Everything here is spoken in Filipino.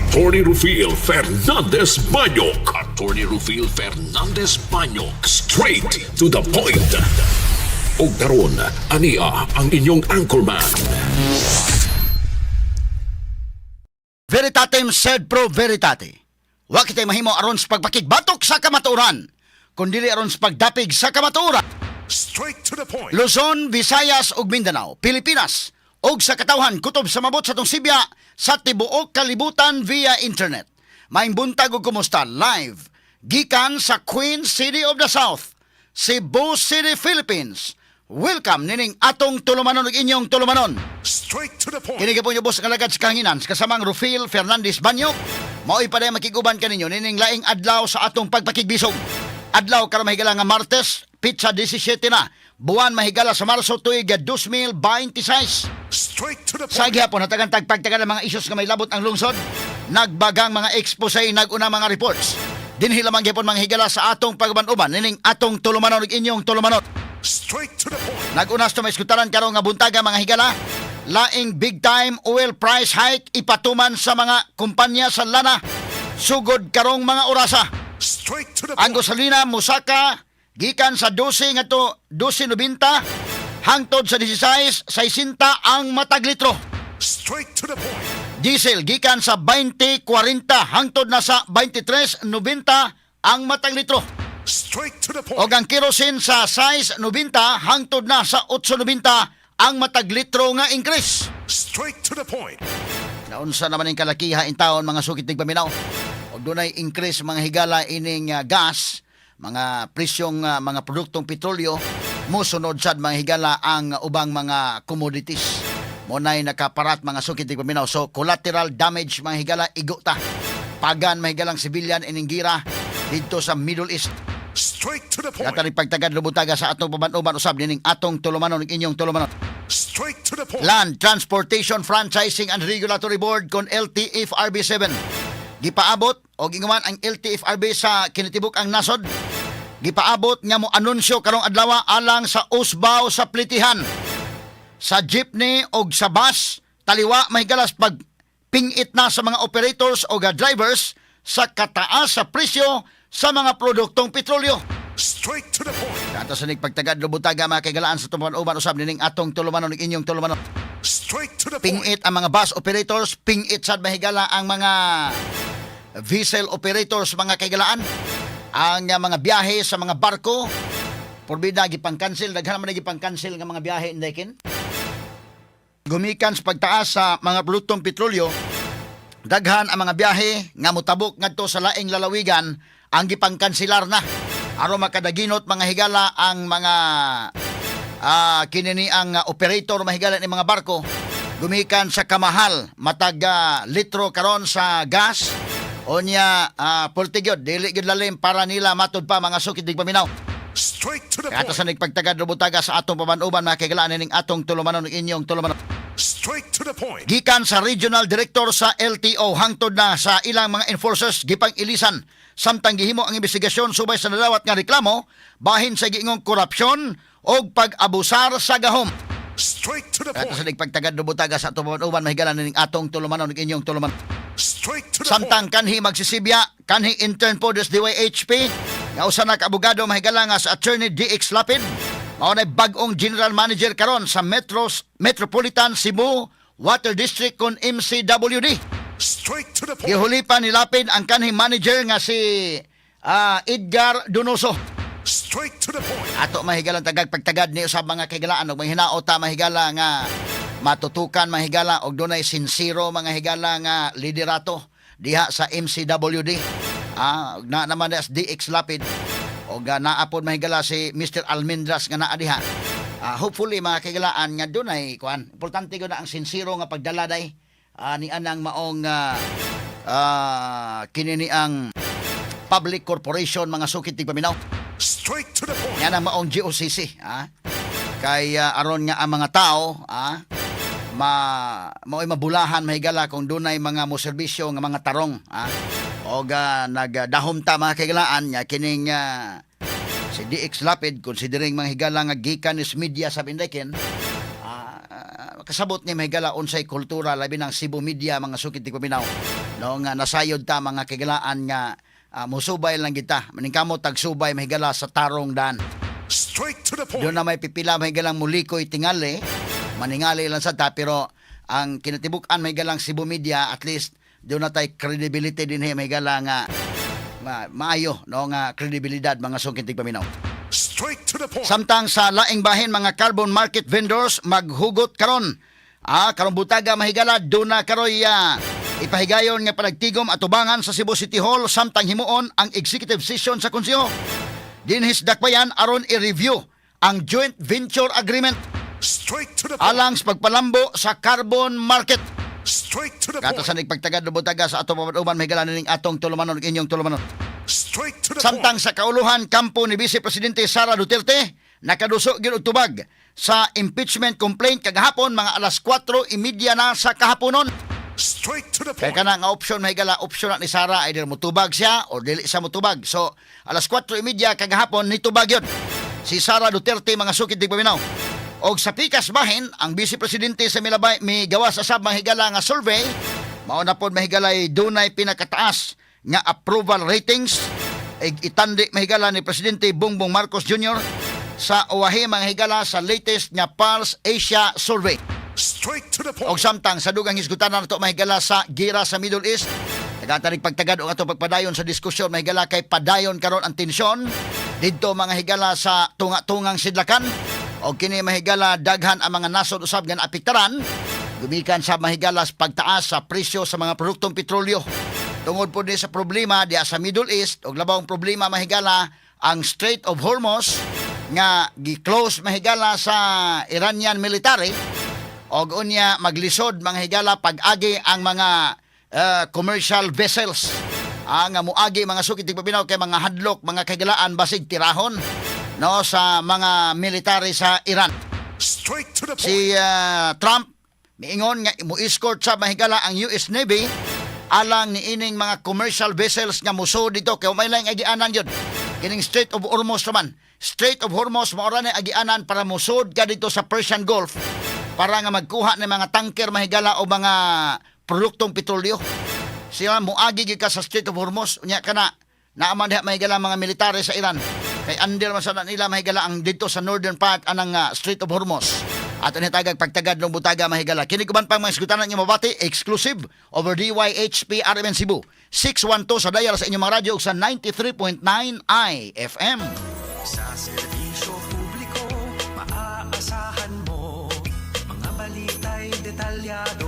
Attorney Rufil Fernandez Banyok. Attorney Rufil Fernandez Banyok. Straight to the point. O karon, ania ang inyong anchorman. Veritatem sed pro veritate. Wa kitay mahimo aron sa pagpakigbatok sa kamatuoran, kundi aron sa pagdapig sa kamatuoran. Straight to the point. Luzon, Visayas ug Mindanao, Pilipinas ug sa katawhan kutob sa mabot sa tong Sibya sa tibuok kalibutan via internet. Maayong buntag ug kumusta live gikan sa Queen City of the South, Cebu City, Philippines. Welcome nining atong tulumanon ug inyong tulumanon. Straight to the point. Kini po niyo boss kalagad sa kahanginan kasamang Rufil Fernandez Banyok. Mao'y paday makiguban kaninyo nining laing adlaw sa atong pagpakigbisog. Adlaw karon mahigala nga Martes, pitsa 17 na. Buwan mahigala sa Marso tuig 2026. Straight to the point. Sa gihapon hatagan tagpagtagan ng mga issues nga may labot ang lungsod. Nagbagang mga expose, naguna mga reports. Dinhi lamang gihapon mga higala sa atong pagban-uban nining atong tulumanon ug inyong tulumanon. Straight to the point. Nagunas to may iskutaran karon nga buntaga mga higala. Laing big time oil price hike ipatuman sa mga kumpanya sa lana. Sugod karong mga orasa. Straight to the Ang point. gasolina musaka gikan sa 12 ngadto 12.90 hangtod sa 16 60 ang matag litro. Straight to the point. Diesel gikan sa 20.40 hangtod na sa 23.90 ang matag litro. Straight to the O point. ang kerosene sa 6.90 hangtod na sa 8.90 ang matag litro nga increase. Straight to the point. Naunsa naman yung kalakiha in taon mga sukit tig paminaw. O dunay increase mga higala ining gas, mga presyong mga produktong petrolyo, musunod sad mga higala ang ubang mga commodities. Munay nakaparat mga sukit tig paminaw. So collateral damage mga higala igota. Pagan mga higalang civilian ining gira dito sa Middle East. Straight to the point. Kataring pagtagad lubutaga sa atong paban-uban usab nining atong tulumanon ug inyong tulumanon. Straight to the point. Land Transportation Franchising and Regulatory Board kon LTFRB 7. Gipaabot o ginguman ang LTFRB sa kinitibuk ang nasod. Gipaabot nga mo anunsyo karong adlaw alang sa usbaw sa plitihan. Sa jeepney o sa bus, taliwa mahigalas pag pingit na sa mga operators o drivers sa kataas sa presyo sa mga produktong petrolyo. Straight to the point. Kata sa nagpagtagad lubutaga mga kagalaan sa tumanuban usab nining atong tulumanon ug inyong tulumanon. Straight to the point. Pingit ang mga bus operators, pingit sad mahigala ang mga vessel operators mga kagalaan. Ang mga biyahe sa mga barko, porbida gipang-cancel, daghan man gipang-cancel nga mga biyahe indekin. Gumikan sa pagtaas sa mga produktong petrolyo, daghan ang mga biyahe nga mutabok ngadto sa laing lalawigan ang gipang-kanselar na. Aron makadaginot mga higala ang mga kinini ang operator mahigala ni mga barko gumikan sa kamahal matag litro karon sa gas onya portigyod dili gid lalim para nila matud pa mga sukid dig paminaw. Straight to the Kata sa point. nagpagtagad lubutaga sa atong paman-uban mga kagalaan ning atong tulumanon ug inyong tulumanon. Straight to the point. Gikan sa regional director sa LTO hangtod na sa ilang mga enforcers gipang ilisan samtang gihimo ang investigasyon subay sa nadawat nga reklamo bahin sa giingong korupsyon o pag-abusar sa gahom. Straight to the Kata sa point. nagpagtagad lubutaga sa atong paman-uban mahigala ning atong tulumanon ug inyong tulumanon. Straight to the Samtang point. kanhi magsisibya, kanhi intern po des DYHP, nga usa na ka abogado mahigala nga sa attorney DX Lapid, mao na bag-ong general manager karon sa Metropolitan Cebu Water District kon MCWD. Straight to the point. Gihulipan ni Lapid ang kanhi manager nga si Edgar Donoso. Straight to the point. Ato mahigalang tagag pagtagad ni usab mga kahigalaan og may hinaot ta mahigala nga matutukan mahigala og dunay sinsiro mga higala nga liderato diha sa MCWD. Na naman as DX Lapid og naapod mahigala si Mr. Almendras nga naa diha. Hopefully mga kahigalaan nga dunay kuan. Importante gyud na ang sinsiro nga pagdala day ni anang maong kinini ang public corporation mga sukit tig paminaw. Straight to the point. Yan ang maong GOCC. Kay aron nga ang mga tao mao'y mabulahan mahigala kung dunay mga moserbisyo nga mga tarong o nagdahom ta mga kaigalaan nya kining si DX Lapid considering mga higala nga gikan is media sa Bindaken makasabot ni mahigala unsay kultura labi ng Cebu media mga sukid ti paminaw. No nga nasayod ta mga kagalaan nga musubay lang kita. Maningkamot tagsubay mahigala sa tarong daan. Straight to the point. Doon na may pipila mahigalang mulikoy tingali. Maningali lang sa ta pero ang kinatibuk-an mahigalang Cebu media at least doon na tay credibility din mahigala nga maayo no nga kredibilidad mga sukid ti paminaw. Straight to the point. Samtang sa laing bahin mga carbon market vendors maghugot karon. Karong butaga mahigala doon na karoy ipahigayon nga panagtigom atubangan sa Cebu City Hall samtang himuon ang executive session sa konseho. Dinhis dakbayan aron i-review ang joint venture agreement Straight to the point. alang sa pagpalambo sa carbon market. Straight to the Kata point. sa nagpagtagad do butaga sa atong pamatuban mahigala ning atong tulumanon ug inyong tulumanon. Straight to the Samtang point. sa kauluhan kampo ni Vice Presidente Sara Duterte, nakaduso gyud og tubag sa impeachment complaint kagahapon mga alas 4:30 na sa kahaponon. Straight to the Kaya point. kana nga option mahigala option na ni Sara either motubag siya o dili siya motubag. So alas 4:30 kagahapon nitubag yun si Sara Duterte mga sukid di paminaw. Og sa pikas bahin ang Vice Presidente sa Milabay migawas asab mahigala nga survey mao na pod mahigalay dunay pinakataas nga approval ratings itandi mahigala ni Presidente Bongbong Marcos Jr. sa uwahi mahigala sa latest nga Pulse Asia survey. Straight to the Og point. samtang sa dugang hisgutan na ito mahigala sa gira sa Middle East. Nagatanig pagtagad o ato pagpadayon sa diskusyon mahigala kay padayon karon ang tensyon didto mga higala sa tunga-tungang sidlakan o kini mahigala daghan ang mga nasod usab nga naapektaran gumikan sa mahigala sa pagtaas sa presyo sa mga produktong petrolyo. Tungod po sa problema diya sa Middle East og labawng problema mahigala ang Strait of Hormuz nga gi-close mahigala sa Iranian military og unya maglisod mga higala pag-agi ang mga commercial vessels ang muagi mga sukit tigpapinaw kay mga hadlok mga kahigalaan basig tirahon no sa mga military sa Iran. Straight to the point. Si Trump miingon nga mo-escort sa mahigala ang US Navy alang niining mga commercial vessels nga muso dito kay may laing agianan yun. Kining Strait of Hormuz naman. Strait of Hormuz maora ni agianan para musod ka dito sa Persian Gulf para nga magkuha ng mga tanker mahigala o mga produktong petrolyo. Sila muagi gyud ka sa Strait of Hormuz unya kana naaman diha mahigala mga military sa Iran. Kay under man sa nila mahigala ang dito sa northern part anang Strait of Hormuz. At ang hitagag pagtagad ng butaga mahigala. Kini kuban pang mga isgutanan niyo mabati exclusive over DYHP RMN Cebu 612 sa dial sa inyong mga radyo ug sa 93.9 IFM. Sa serbisyo publiko, maaasahan mo. Mga balita'y detalyado